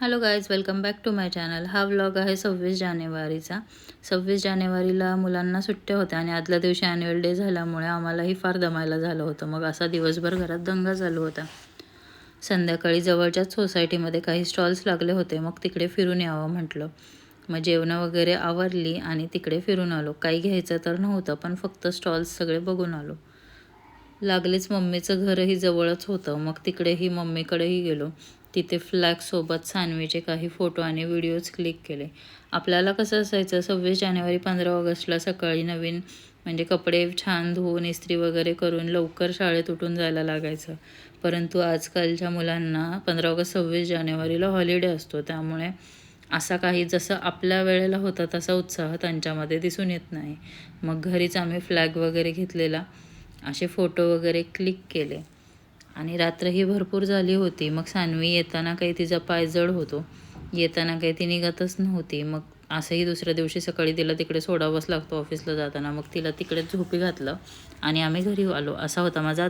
Hello guys, welcome back to my channel. हा vlog आहे 26 जानेवारीचा. 26 जानेवारीला मुलांना सुट्ट्या होत्या आणि आदल्या दिवशी ॲन्युअल डे झाल्यामुळे आम्हालाही फार दमायला झालं होतं. मग असा दिवसभर घरात दंगा चालू होता. संध्याकाळी जवळच्याच सोसायटीमध्ये काही स्टॉल्स लागले होते. मग तिकडे फिरून यावं म्हटलं. मग जेवणं वगैरे आवरली आणि तिकडे फिरून आलो. काही घ्यायचं तर नव्हतं, पण फक्त स्टॉल्स सगळे बघून आलो. लागलीच मम्मीचं घरही जवळच होतं. मग तिकडेही मम्मीकडेही गेलो. तिथे फ्लॅगसोबत सान्वीचे काही फोटो आणि व्हिडिओज क्लिक केले. आपल्याला कसं असायचं, 26 जानेवारी 15 ऑगस्टला सकाळी नवीन म्हणजे कपडे छान धुवून इस्त्री वगैरे करून लवकर शाळेत उठून जायला लागायचं. परंतु आजकालच्या मुलांना 15 ऑगस्ट 26 जानेवारीला हॉलिडे असतो. त्यामुळे असा काही जसं आपल्या वेळेला होता तसा उत्साह त्यांच्यामध्ये दिसून येत नाही. मग घरीच आम्ही फ्लॅग वगैरे घेतलेला, असे फोटो वगैरे क्लिक केले आणि रात्रही भरपूर झाली होती. मग सान्वी येताना काही तिचा पाय जड होतो, येताना काही ती निघतच नव्हती. मग असंही दुसऱ्या दिवशी सकाळी तिला तिकडे सोडावंच लागतं ऑफिसला जाताना. मग तिला तिकडे झोपी घातलं आणि आम्ही घरी आलो. असा होता माझा